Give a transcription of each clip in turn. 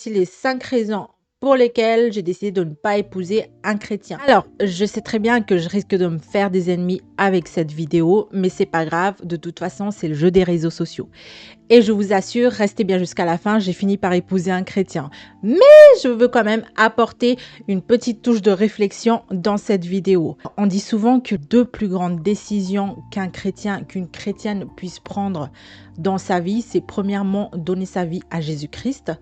Voici les 5 raisons pour lesquelles j'ai décidé de ne pas épouser un chrétien. Alors, je sais très bien que je risque de me faire des ennemis avec cette vidéo, mais c'est pas grave, de toute façon, c'est le jeu des réseaux sociaux. Et je vous assure, restez bien jusqu'à la fin, j'ai fini par épouser un chrétien. Mais je veux quand même apporter une petite touche de réflexion dans cette vidéo. On dit souvent que 2 plus grandes décisions qu'une chrétienne puisse prendre dans sa vie, c'est premièrement donner sa vie à Jésus-Christ,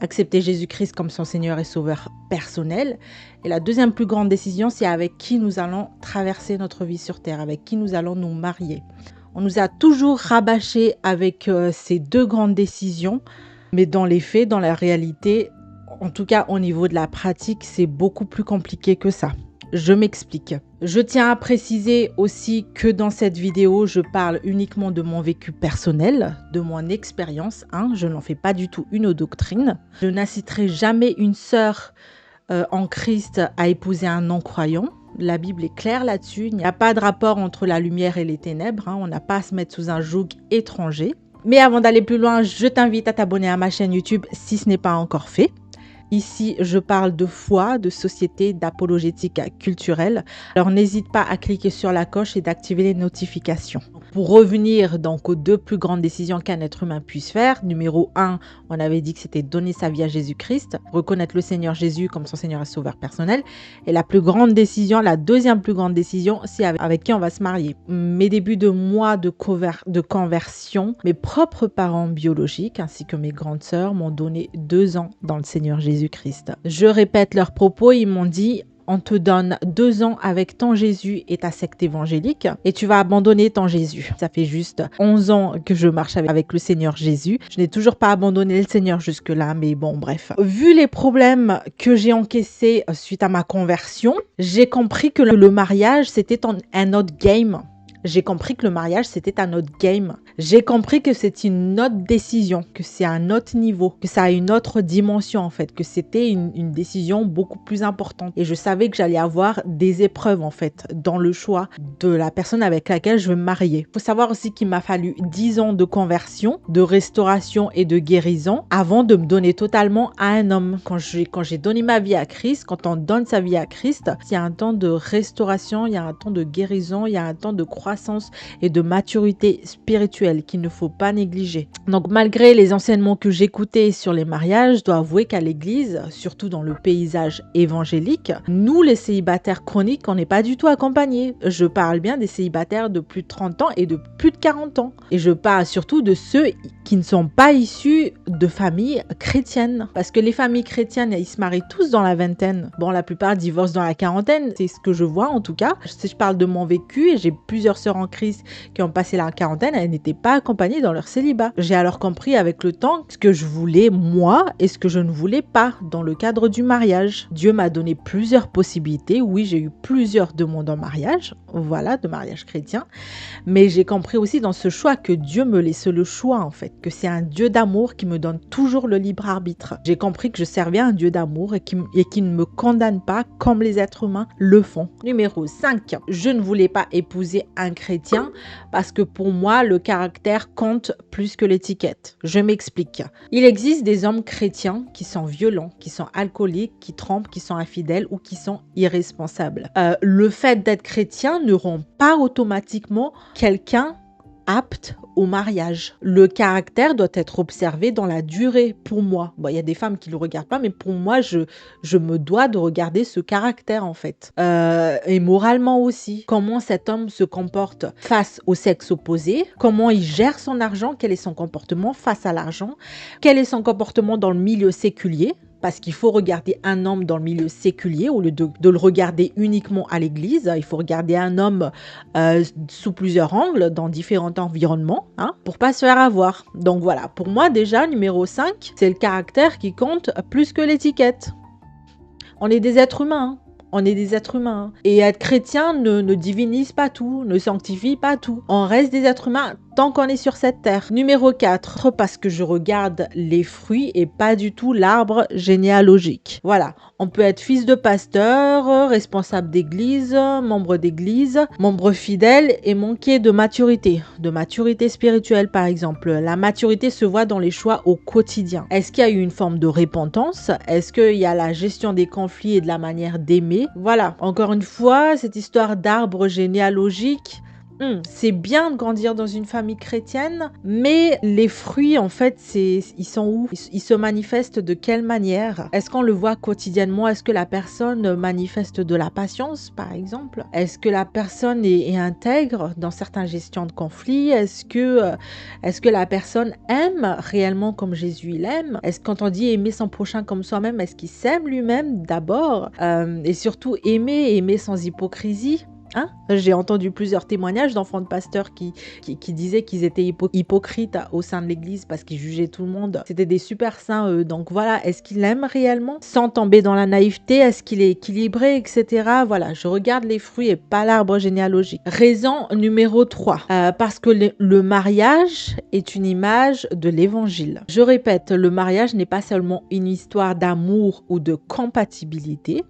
accepter Jésus-Christ comme son Seigneur et Sauveur personnel. Et la deuxième plus grande décision, c'est avec qui nous allons traverser notre vie sur Terre, avec qui nous allons nous marier. On nous a toujours rabâché avec ces 2 grandes décisions, mais dans les faits, dans la réalité, en tout cas au niveau de la pratique, c'est beaucoup plus compliqué que ça. Je m'explique. Je tiens à préciser aussi que dans cette vidéo, je parle uniquement de mon vécu personnel, de mon expérience. Je n'en fais pas du tout une doctrine. Je n'inciterai jamais une sœur en Christ à épouser un non-croyant. La Bible est claire là-dessus. Il n'y a pas de rapport entre la lumière et les ténèbres. On n'a pas à se mettre sous un joug étranger. Mais avant d'aller plus loin, je t'invite à t'abonner à ma chaîne YouTube si ce n'est pas encore fait. Ici, je parle de foi, de société, d'apologétique culturelle. Alors, n'hésite pas à cliquer sur la cloche et d'activer les notifications. Pour revenir donc aux 2 plus grandes décisions qu'un être humain puisse faire. Numéro 1, on avait dit que c'était donner sa vie à Jésus-Christ, reconnaître le Seigneur Jésus comme son Seigneur et Sauveur personnel. Et la plus grande décision, la deuxième plus grande décision, c'est avec qui on va se marier. Mes débuts de mois de conversion, mes propres parents biologiques ainsi que mes grandes sœurs m'ont donné 2 ans dans le Seigneur Jésus-Christ. Je répète leurs propos, ils m'ont dit: on te donne 2 ans avec ton Jésus et ta secte évangélique et tu vas abandonner ton Jésus. Ça fait juste 11 ans que je marche avec le Seigneur Jésus. Je n'ai toujours pas abandonné le Seigneur jusque-là, mais bon, bref. Vu les problèmes que j'ai encaissés suite à ma conversion, j'ai compris que le mariage, c'était un autre game. J'ai compris que le mariage, c'était un autre game. J'ai compris que c'est une autre décision, que c'est un autre niveau, que ça a une autre dimension en fait, que c'était une décision beaucoup plus importante. Et je savais que j'allais avoir des épreuves en fait dans le choix de la personne avec laquelle je vais me marier. Il faut savoir aussi qu'il m'a fallu 10 ans de conversion, de restauration et de guérison avant de me donner totalement à un homme. Quand j'ai donné ma vie à Christ, quand on donne sa vie à Christ, il y a un temps de restauration, il y a un temps de guérison, il y a un temps de croissance et de maturité spirituelle qu'il ne faut pas négliger. Donc malgré les enseignements que j'écoutais sur les mariages, je dois avouer qu'à l'église, surtout dans le paysage évangélique, nous les célibataires chroniques, on n'est pas du tout accompagnés. Je parle bien des célibataires de plus de 30 ans et de plus de 40 ans. Et je parle surtout de ceux qui ne sont pas issus de familles chrétiennes. Parce que les familles chrétiennes, ils se marient tous dans la vingtaine. Bon, la plupart divorcent dans la quarantaine, c'est ce que je vois en tout cas. Si je parle de mon vécu, et j'ai plusieurs sœurs en Christ qui ont passé la quarantaine, elles n'étaient pas accompagnées dans leur célibat. J'ai alors compris avec le temps ce que je voulais moi et ce que je ne voulais pas dans le cadre du mariage. Dieu m'a donné plusieurs possibilités. Oui, j'ai eu plusieurs demandes en mariage, voilà, de mariage chrétien. Mais j'ai compris aussi dans ce choix que Dieu me laissait le choix en fait, que c'est un Dieu d'amour qui me donne toujours le libre arbitre. J'ai compris que je servais un Dieu d'amour et qui ne me condamne pas comme les êtres humains le font. Numéro 5, je ne voulais pas épouser un chrétien parce que pour moi, le caractère compte plus que l'étiquette. Je m'explique. Il existe des hommes chrétiens qui sont violents, qui sont alcooliques, qui trompent, qui sont infidèles ou qui sont irresponsables. Le fait d'être chrétien ne rend pas automatiquement quelqu'un apte au mariage. Le caractère doit être observé dans la durée pour moi. Bon, il y a des femmes qui ne le regardent pas, mais pour moi, je me dois de regarder ce caractère en fait. Et moralement aussi. Comment cet homme se comporte face au sexe opposé, comment il gère son argent, quel est son comportement face à l'argent, quel est son comportement dans le milieu séculier. Parce qu'il faut regarder un homme dans le milieu séculier au lieu de le regarder uniquement à l'église. Il faut regarder un homme sous plusieurs angles, dans différents environnements, pour pas se faire avoir. Donc voilà, pour moi déjà, numéro 5, c'est le caractère qui compte plus que l'étiquette. On est des êtres humains. On est des êtres humains. Et être chrétien ne divinise pas tout, ne sanctifie pas tout. On reste des êtres humains tant qu'on est sur cette terre. Numéro 4, parce que je regarde les fruits et pas du tout l'arbre généalogique. Voilà, on peut être fils de pasteur, responsable d'église, membre fidèle et manquer de maturité spirituelle par exemple. La maturité se voit dans les choix au quotidien. Est-ce qu'il y a eu une forme de repentance? Est-ce qu'il y a la gestion des conflits et de la manière d'aimer? Voilà, encore une fois, cette histoire d'arbre généalogique, c'est bien de grandir dans une famille chrétienne, mais les fruits, en fait, ils sont où? Ils se manifestent de quelle manière? Est-ce qu'on le voit quotidiennement? Est-ce que la personne manifeste de la patience, par exemple? Est-ce que la personne est intègre dans certaines gestions de conflits? Est-ce que la personne aime réellement comme Jésus l'aime? Est-ce que quand on dit aimer son prochain comme soi-même, est-ce qu'il s'aime lui-même d'abord? Et surtout aimer sans hypocrisie? Hein? J'ai entendu plusieurs témoignages d'enfants de pasteurs qui disaient qu'ils étaient hypocrites au sein de l'église parce qu'ils jugeaient tout le monde. C'était des super saints, eux. Donc voilà, est-ce qu'il aime réellement sans tomber dans la naïveté? Est-ce qu'il est équilibré, etc. Voilà, je regarde les fruits et pas l'arbre généalogique. Raison numéro 3, parce que le mariage est une image de l'évangile. Je répète, le mariage n'est pas seulement une histoire d'amour ou de compatibilité.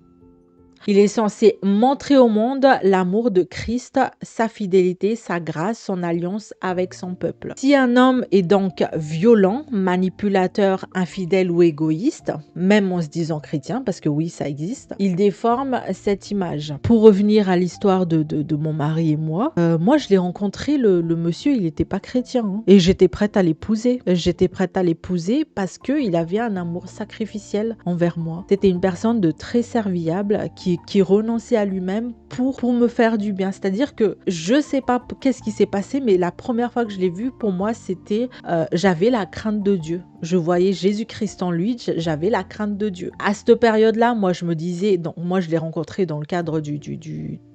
Il est censé montrer au monde l'amour de Christ, sa fidélité, sa grâce, son alliance avec son peuple. Si un homme est donc violent, manipulateur, infidèle ou égoïste, même en se disant chrétien, parce que oui, ça existe, il déforme cette image. Pour revenir à l'histoire de mon mari et moi je l'ai rencontré, le monsieur, il n'était pas chrétien. Hein, et j'étais prête à l'épouser. J'étais prête à l'épouser parce qu'il avait un amour sacrificiel envers moi. C'était une personne de très serviable qui renonçait à lui-même pour me faire du bien. C'est-à-dire que je sais pas qu'est-ce qui s'est passé, mais la première fois que je l'ai vu, pour moi, c'était j'avais la crainte de Dieu. Je voyais Jésus-Christ en lui, j'avais la crainte de Dieu. À cette période-là, moi, je me disais, moi, je l'ai rencontré dans le cadre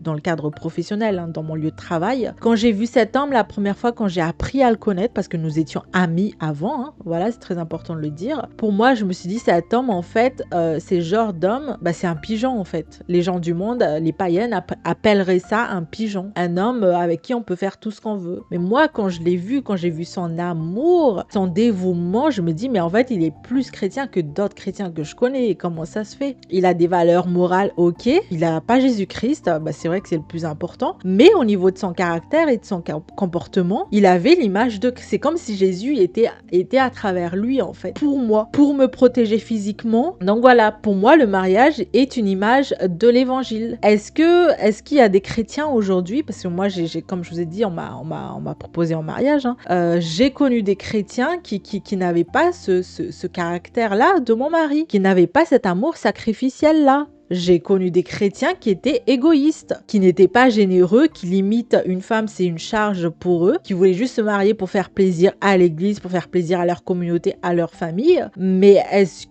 dans le cadre professionnel, hein, dans mon lieu de travail. Quand j'ai vu cet homme, la première fois, quand j'ai appris à le connaître, parce que nous étions amis avant, hein, voilà, c'est très important de le dire. Pour moi, je me suis dit, cet homme, en fait, c'est le genre d'homme, c'est un pigeon, en fait. Les gens du monde, les païennes appelleraient ça un pigeon. Un homme avec qui on peut faire tout ce qu'on veut. Mais moi, quand je l'ai vu, quand j'ai vu son amour, son dévouement, je me dis, mais en fait, il est plus chrétien que d'autres chrétiens que je connais. Et comment ça se fait? Il a des valeurs morales, ok. Il n'a pas Jésus-Christ, c'est vrai que c'est le plus important. Mais au niveau de son caractère et de son comportement, il avait l'image de... C'est comme si Jésus était à travers lui, en fait. Pour moi, pour me protéger physiquement. Donc voilà, pour moi, le mariage est une image de l'évangile. Est-ce qu'il y a des chrétiens aujourd'hui? Parce que moi, comme je vous ai dit, on m'a proposé en mariage. Hein. J'ai connu des chrétiens qui n'avaient pas ce caractère-là de mon mari, qui n'avaient pas cet amour sacrificiel-là. J'ai connu des chrétiens qui étaient égoïstes, qui n'étaient pas généreux, qui limite une femme, c'est une charge pour eux, qui voulaient juste se marier pour faire plaisir à l'église, pour faire plaisir à leur communauté, à leur famille. Mais est-ce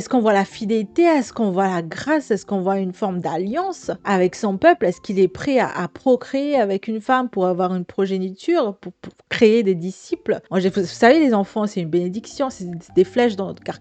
qu'on voit la fidélité? Est-ce qu'on voit la grâce? Est-ce qu'on voit une forme d'alliance avec son peuple? Est-ce qu'il est prêt à procréer avec une femme pour avoir une progéniture, pour créer des disciples? Vous savez, les enfants, c'est une bénédiction, c'est des flèches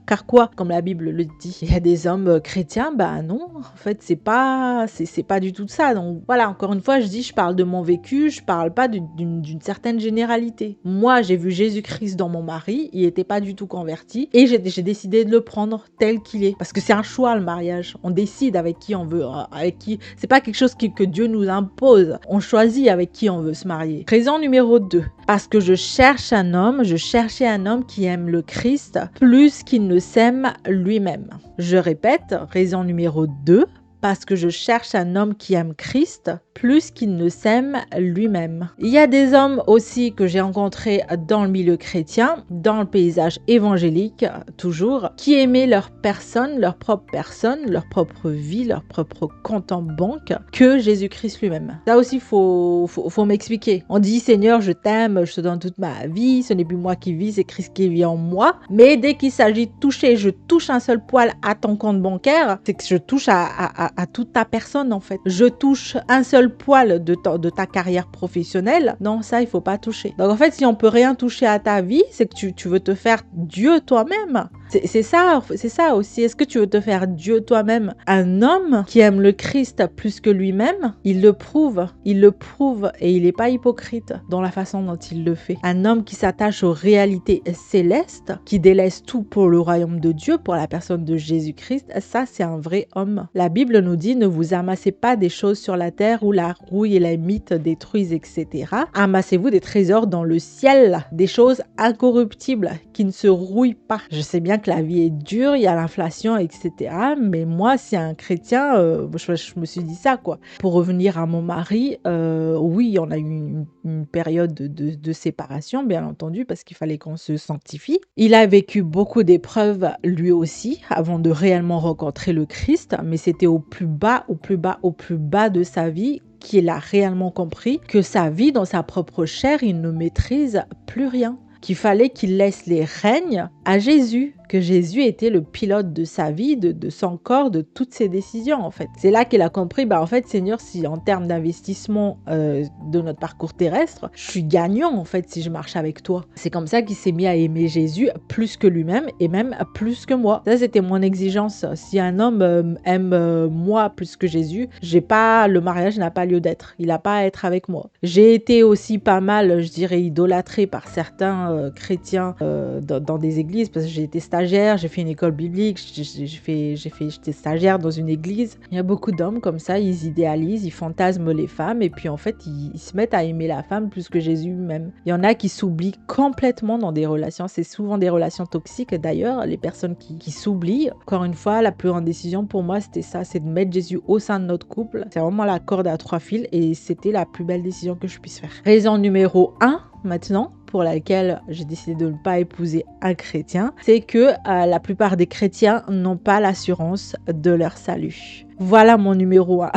car quoi, comme la Bible le dit. Il y a des hommes chrétiens, non, en fait, c'est pas du tout ça. Donc voilà, encore une fois, je parle de mon vécu, je parle pas d'une certaine généralité. Moi, j'ai vu Jésus-Christ dans mon mari, il était pas du tout converti et j'ai décidé de le prendre tel qu'il est. Parce que c'est un choix, le mariage. On décide avec qui on veut, avec qui. C'est pas quelque chose que Dieu nous impose. On choisit avec qui on veut se marier. Raison numéro 2. Parce que je cherchais un homme qui aime le Christ plus qu'il ne s'aime lui-même. Je répète, raison numéro 2, parce que je cherche un homme qui aime Christ plus qu'il ne s'aime lui-même. Il y a des hommes aussi que j'ai rencontrés dans le milieu chrétien, dans le paysage évangélique, toujours, qui aimaient leur personne, leur propre vie, leur propre compte en banque, que Jésus-Christ lui-même. Ça aussi, faut m'expliquer. On dit, Seigneur, je t'aime, je te donne toute ma vie, ce n'est plus moi qui vis, c'est Christ qui vit en moi. Mais dès qu'il s'agit de toucher, je touche un seul poil à ton compte bancaire, c'est que je touche à toute ta personne, en fait. Je touche un seul poil de ta carrière professionnelle. Non, ça, il faut pas toucher. Donc, en fait, si on peut rien toucher à ta vie, c'est que tu veux te faire Dieu toi-même. C'est ça aussi. Est-ce que tu veux te faire Dieu toi-même? Un homme qui aime le Christ plus que lui-même, il le prouve et il n'est pas hypocrite dans la façon dont il le fait. Un homme qui s'attache aux réalités célestes, qui délaisse tout pour le royaume de Dieu, pour la personne de Jésus-Christ, ça c'est un vrai homme. La Bible nous dit: ne vous amassez pas des choses sur la terre où la rouille et la mythe détruisent, etc. Amassez-vous des trésors dans le ciel, des choses incorruptibles qui ne se rouillent pas. Je sais bien que la vie est dure, il y a l'inflation, etc. Mais moi, si un chrétien, je me suis dit ça, quoi. Pour revenir à mon mari, oui, on a eu une période de séparation, bien entendu, parce qu'il fallait qu'on se sanctifie. Il a vécu beaucoup d'épreuves, lui aussi, avant de réellement rencontrer le Christ, mais c'était au plus bas de sa vie qu'il a réellement compris que sa vie dans sa propre chair, il ne maîtrise plus rien. Qu'il fallait qu'il laisse les rênes à Jésus, que Jésus était le pilote de sa vie, de son corps, de toutes ses décisions en fait. C'est là qu'il a compris, en fait Seigneur, si en termes d'investissement de notre parcours terrestre, je suis gagnant en fait si je marche avec toi. C'est comme ça qu'il s'est mis à aimer Jésus plus que lui-même et même plus que moi. Ça c'était mon exigence. Si un homme aime moi plus que Jésus, le mariage n'a pas lieu d'être. Il n'a pas à être avec moi. J'ai été aussi pas mal, je dirais, idolâtrée par certains chrétiens dans des églises parce que j'ai été stagiaire, j'ai fait une école biblique, j'étais stagiaire dans une église. Il y a beaucoup d'hommes comme ça, ils idéalisent, ils fantasment les femmes et puis en fait ils se mettent à aimer la femme plus que Jésus même. Il y en a qui s'oublient complètement dans des relations, c'est souvent des relations toxiques d'ailleurs, les personnes qui s'oublient. Encore une fois, la plus grande décision pour moi c'était ça, c'est de mettre Jésus au sein de notre couple. C'est vraiment la corde à 3 fils et c'était la plus belle décision que je puisse faire. Raison numéro 1 maintenant, pour laquelle j'ai décidé de ne pas épouser un chrétien, c'est que la plupart des chrétiens n'ont pas l'assurance de leur salut. Voilà mon numéro 1.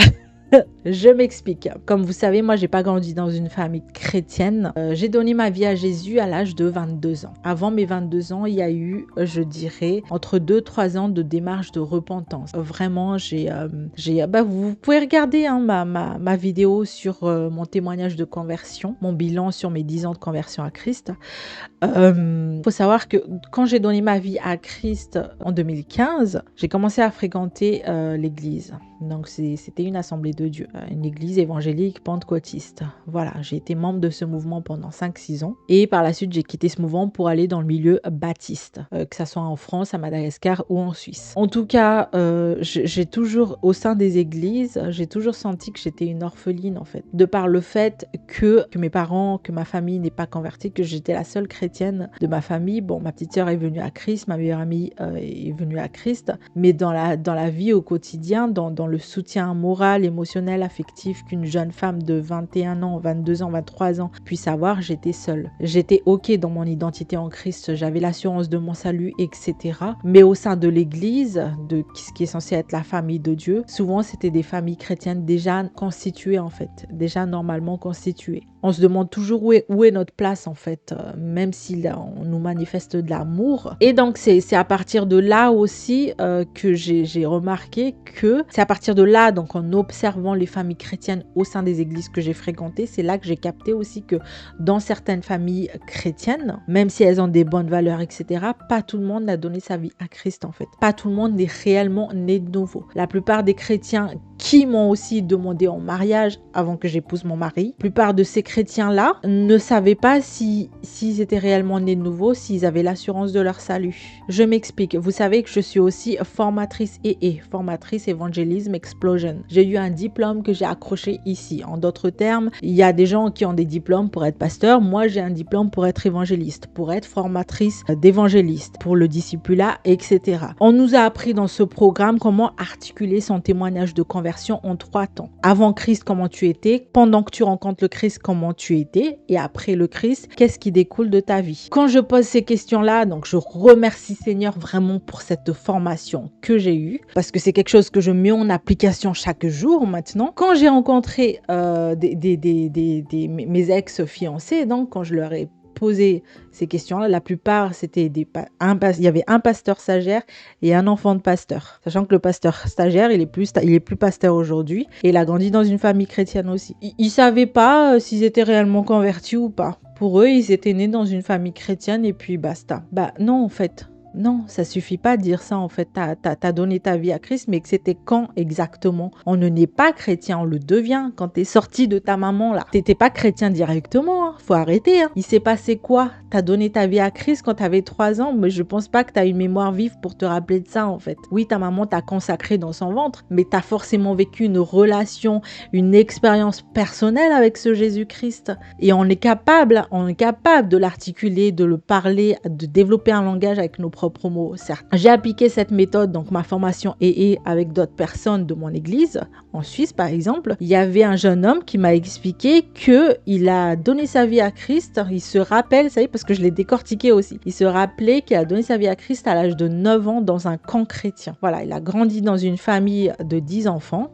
Je m'explique. Comme vous savez, moi, j'ai pas grandi dans une famille chrétienne. J'ai donné ma vie à Jésus à l'âge de 22 ans. Avant mes 22 ans, il y a eu, je dirais, entre 2-3 ans de démarche de repentance. Vraiment, vous pouvez regarder ma vidéo sur mon témoignage de conversion, mon bilan sur mes 10 ans de conversion à Christ. Faut savoir que quand j'ai donné ma vie à Christ en 2015, j'ai commencé à fréquenter l'église. Donc c'était une assemblée de Dieu, une église évangélique pentecôtiste. Voilà, j'ai été membre de ce mouvement pendant 5-6 ans. Et par la suite, j'ai quitté ce mouvement pour aller dans le milieu baptiste, que ce soit en France, à Madagascar ou en Suisse. En tout cas, j'ai toujours, au sein des églises, j'ai toujours senti que j'étais une orpheline en fait. De par le fait que mes parents, que ma famille n'est pas convertie, que j'étais la seule chrétienne de ma famille. Bon, ma petite sœur est venue à Christ, ma meilleure amie est venue à Christ. Mais dans la vie au quotidien, dans le soutien moral, émotionnel, affectif qu'une jeune femme de 21 ans, 22 ans, 23 ans puisse avoir, j'étais seule. J'étais OK dans mon identité en Christ, j'avais l'assurance de mon salut, etc. Mais au sein de l'église, de ce qui est censé être la famille de Dieu, souvent c'était des familles chrétiennes déjà constituées en fait, déjà normalement constituées. On se demande toujours où est notre place en fait, même si on nous manifeste de l'amour. Et donc c'est à partir de là aussi que j'ai remarqué que c'est à partir de là, donc en observant les familles chrétiennes au sein des églises que j'ai fréquentées, c'est là que j'ai capté aussi que dans certaines familles chrétiennes, même si elles ont des bonnes valeurs, etc., pas tout le monde n'a donné sa vie à Christ en fait. Pas tout le monde n'est réellement né de nouveau. La plupart des chrétiens qui m'ont aussi demandé en mariage avant que j'épouse mon mari, la plupart de ces chrétiens-là ne savaient pas s'ils étaient réellement nés de nouveau, s'ils avaient l'assurance de leur salut. Je m'explique. Vous savez que je suis aussi formatrice formatrice évangélisme explosion. J'ai eu un diplôme que j'ai accroché ici. En d'autres termes, il y a des gens qui ont des diplômes pour être pasteur. Moi, j'ai un diplôme pour être évangéliste, pour être formatrice d'évangéliste, pour le discipulat, etc. On nous a appris dans ce programme comment articuler son témoignage de conversion en 3 temps. Avant Christ, comment tu étais. Pendant que tu rencontres le Christ, comment tu étais. Et après le Christ, qu'est-ce qui découle de ta vie. Quand je pose ces questions-là, donc je remercie Seigneur vraiment pour cette formation que j'ai eue, parce que c'est quelque chose que je mets en application chaque jour maintenant. Quand j'ai rencontré mes ex-fiancés, donc quand je leur ai posé ces questions-là, la plupart c'était il y avait un pasteur stagiaire et un enfant de pasteur, sachant que le pasteur stagiaire il est plus pasteur aujourd'hui et il a grandi dans une famille chrétienne aussi. Ils savaient pas s'ils étaient réellement convertis ou pas. Pour eux, ils étaient nés dans une famille chrétienne et puis basta. Bah non en fait. Non, ça suffit pas de dire ça en fait. T'as donné ta vie à Christ, mais que c'était quand exactement? On ne naît pas chrétien, on le devient quand t'es sorti de ta maman là. T'étais pas chrétien directement, hein. Faut arrêter. Hein. Il s'est passé quoi? T'as donné ta vie à Christ quand t'avais 3 ans, mais je pense pas que t'as une mémoire vive pour te rappeler de ça en fait. Oui, ta maman t'a consacré dans son ventre, mais t'as forcément vécu une relation, une expérience personnelle avec ce Jésus-Christ. Et on est capable de l'articuler, de le parler, de développer un langage avec nos propres mots, certes. J'ai appliqué cette méthode, donc ma formation EE avec d'autres personnes de mon église. En Suisse, par exemple, il y avait un jeune homme qui m'a expliqué qu'il a donné sa vie à Christ. Il se rappelle, ça y est, parce que je l'ai décortiqué aussi. Il se rappelait qu'il a donné sa vie à Christ à l'âge de 9 ans dans un camp chrétien. Voilà, il a grandi dans une famille de 10 enfants.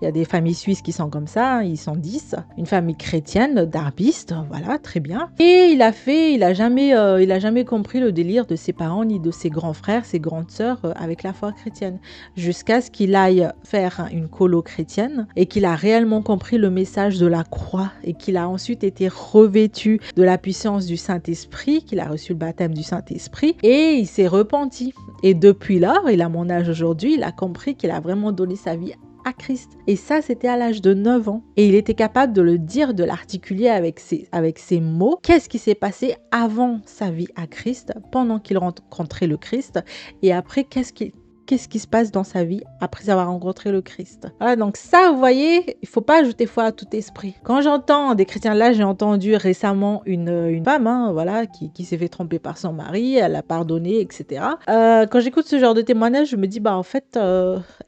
Il y a des familles suisses qui sont comme ça, hein, ils sont 10. Une famille chrétienne, darbiste, voilà, très bien. Et il a jamais compris le délire de ses parents ni de ses grands frères, ses grandes sœurs avec la foi chrétienne. Jusqu'à ce qu'il aille faire une colo chrétienne et qu'il a réellement compris le message de la croix et qu'il a ensuite été revêtu de la puissance du Saint-Esprit, qu'il a reçu le baptême du Saint-Esprit et il s'est repenti. Et depuis lors, il a mon âge aujourd'hui, il a compris qu'il a vraiment donné sa vie à Christ. Et ça, c'était à l'âge de 9 ans. Et il était capable de le dire, de l'articuler avec ses mots. Qu'est-ce qui s'est passé avant sa vie à Christ, pendant qu'il rencontrait le Christ, et après, qu'est-ce qui se passe dans sa vie après avoir rencontré le Christ. Voilà, donc ça, vous voyez, il faut pas ajouter foi à tout esprit. Quand j'entends des chrétiens, là, j'ai entendu récemment une femme, hein, voilà, qui s'est fait tromper par son mari, elle a pardonné, etc. Quand j'écoute ce genre de témoignage, je me dis, bah en fait,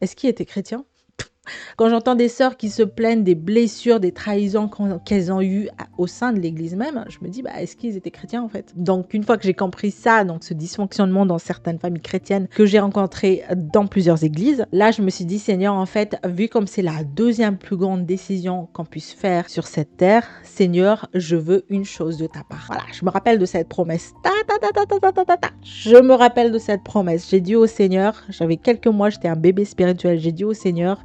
est-ce qu'il était chrétien? Quand j'entends des sœurs qui se plaignent des blessures, des trahisons qu'elles ont eues au sein de l'église même, je me dis, bah, est-ce qu'ils étaient chrétiens en fait? Donc une fois que j'ai compris ça, donc ce dysfonctionnement dans certaines familles chrétiennes que j'ai rencontrées dans plusieurs églises, là je me suis dit, Seigneur, en fait, vu comme c'est la deuxième plus grande décision qu'on puisse faire sur cette terre, Seigneur, je veux une chose de ta part. Voilà, je me rappelle de cette promesse. Je me rappelle de cette promesse. J'ai dit au Seigneur, j'avais quelques mois, j'étais un bébé spirituel, j'ai dit au Seigneur,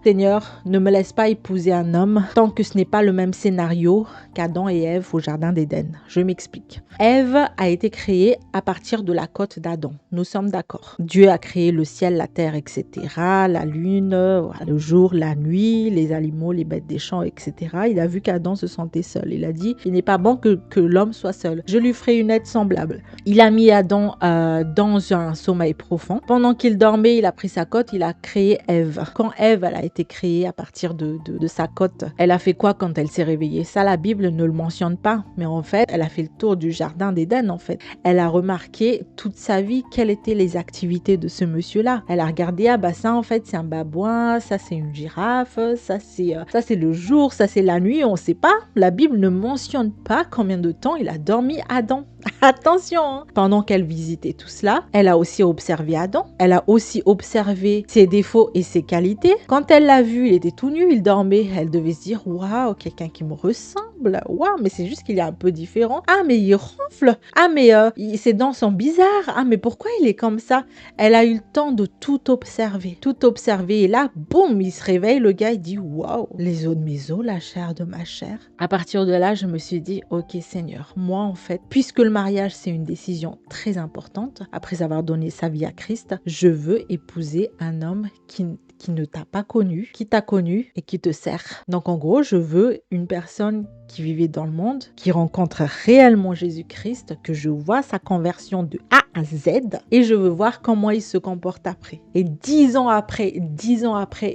ne me laisse pas épouser un homme tant que ce n'est pas le même scénario qu'Adam et Ève au jardin d'Éden. Je m'explique. Ève a été créée à partir de la côte d'Adam. Nous sommes d'accord. Dieu a créé le ciel, la terre, etc. La lune, le jour, la nuit, les animaux, les bêtes des champs, etc. Il a vu qu'Adam se sentait seul. Il a dit, il n'est pas bon que l'homme soit seul. Je lui ferai une aide semblable. Il a mis Adam dans un sommeil profond. Pendant qu'il dormait, il a pris sa côte, il a créé Ève. Quand Ève, elle a été créée à partir de sa côte, elle a fait quoi quand elle s'est réveillée? Ça, la Bible ne le mentionne pas. Mais en fait, elle a fait le tour du jardin d'Éden, en fait. Elle a remarqué toute sa vie quelles étaient les activités de ce monsieur-là. Elle a regardé, ah bah ça, en fait, c'est un babouin, ça, c'est une girafe, ça, c'est le jour, ça, c'est la nuit, on sait pas. La Bible ne mentionne pas combien de temps il a dormi Adam. Attention, hein. Pendant qu'elle visitait tout cela, elle a aussi observé Adam. Elle a aussi observé ses défauts et ses qualités. Quand elle l'a vu, il était tout nu, il dormait. Elle devait se dire, waouh, quelqu'un qui me ressemble. Waouh, mais c'est juste qu'il est un peu différent. Ah, mais il ronfle. Ah, mais ses dents sont bizarres. Ah, mais pourquoi il est comme ça? Elle a eu le temps de tout observer. Tout observer. Et là, boum, il se réveille. Le gars, il dit, waouh, les os de mes os, la chair de ma chair. À partir de là, je me suis dit, ok, Seigneur, moi, en fait, puisque le mariage, c'est une décision très importante. Après avoir donné sa vie à Christ, je veux épouser un homme qui ne t'a pas connu, qui t'a connu et qui te sert. Donc en gros, je veux une personne qui vivait dans le monde, qui rencontre réellement Jésus-Christ, que je vois sa conversion de A à Z et je veux voir comment il se comporte après. Et 10 ans après,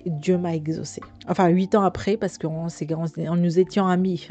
Dieu m'a exaucé. Enfin, 8 ans après, parce que nous étions amis.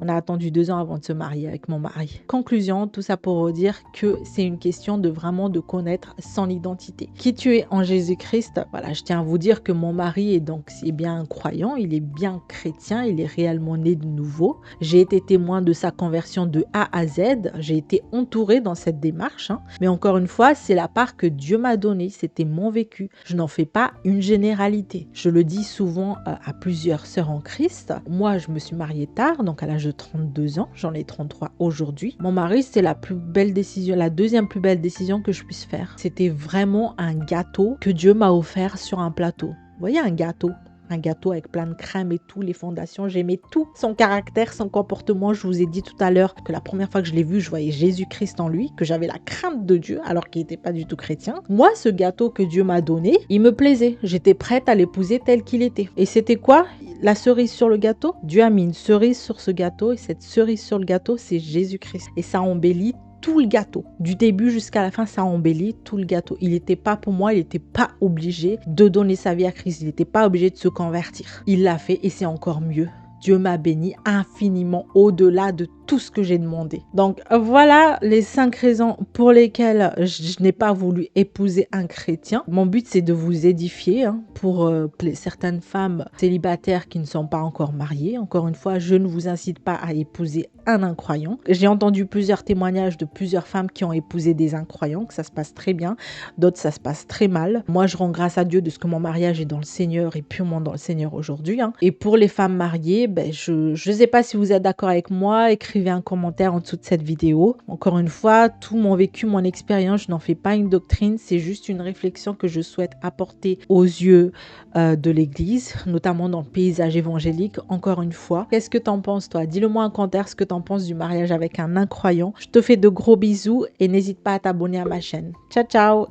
On a attendu 2 ans avant de se marier avec mon mari. Conclusion, tout ça pour vous dire que c'est une question de vraiment de connaître son identité. Qui tu es en Jésus-Christ? Voilà, je tiens à vous dire que mon mari est bien un croyant, il est bien chrétien, il est réellement né de nouveau. J'ai été témoin de sa conversion de A à Z. J'ai été entourée dans cette démarche. Mais encore une fois, c'est la part que Dieu m'a donnée. C'était mon vécu. Je n'en fais pas une généralité. Je le dis souvent à plusieurs sœurs en Christ. Moi, je me suis mariée tard, donc à l'âge de 32 ans. J'en ai 33 aujourd'hui. Mon mari, c'est la plus belle décision, la deuxième plus belle décision que je puisse faire. C'était vraiment un gâteau que Dieu m'a offert sur un plateau. Vous voyez, un gâteau. Un gâteau avec plein de crème et tout, les fondations, j'aimais tout. Son caractère, son comportement, je vous ai dit tout à l'heure que la première fois que je l'ai vu, je voyais Jésus-Christ en lui, que j'avais la crainte de Dieu alors qu'il n'était pas du tout chrétien. Moi, ce gâteau que Dieu m'a donné, il me plaisait. J'étais prête à l'épouser tel qu'il était. Et c'était quoi? La cerise sur le gâteau? Dieu a mis une cerise sur ce gâteau et cette cerise sur le gâteau, c'est Jésus-Christ. Et ça embellit tout le gâteau. Du début jusqu'à la fin, ça embellit tout le gâteau. Il n'était pas pour moi, il n'était pas obligé de donner sa vie à Christ. Il n'était pas obligé de se convertir. Il l'a fait et c'est encore mieux. Dieu m'a béni infiniment au-delà de tout ce que j'ai demandé. Donc voilà les 5 raisons pour lesquelles je n'ai pas voulu épouser un chrétien. Mon but c'est de vous édifier pour certaines femmes célibataires qui ne sont pas encore mariées. Encore une fois, je ne vous incite pas à épouser un incroyant. J'ai entendu plusieurs témoignages de plusieurs femmes qui ont épousé des incroyants, que ça se passe très bien, d'autres ça se passe très mal. Moi je rends grâce à Dieu de ce que mon mariage est dans le Seigneur et purement dans le Seigneur aujourd'hui. Et pour les femmes mariées, je ne sais pas si vous êtes d'accord avec moi, écrivez un commentaire en dessous de cette vidéo. Encore une fois, tout mon vécu, mon expérience, je n'en fais pas une doctrine, c'est juste une réflexion que je souhaite apporter aux yeux de l'Église, notamment dans le paysage évangélique. Encore une fois, qu'est-ce que t'en penses toi? Dis-le moi en commentaire ce que t'en penses du mariage avec un incroyant. Je te fais de gros bisous et n'hésite pas à t'abonner à ma chaîne. Ciao, ciao!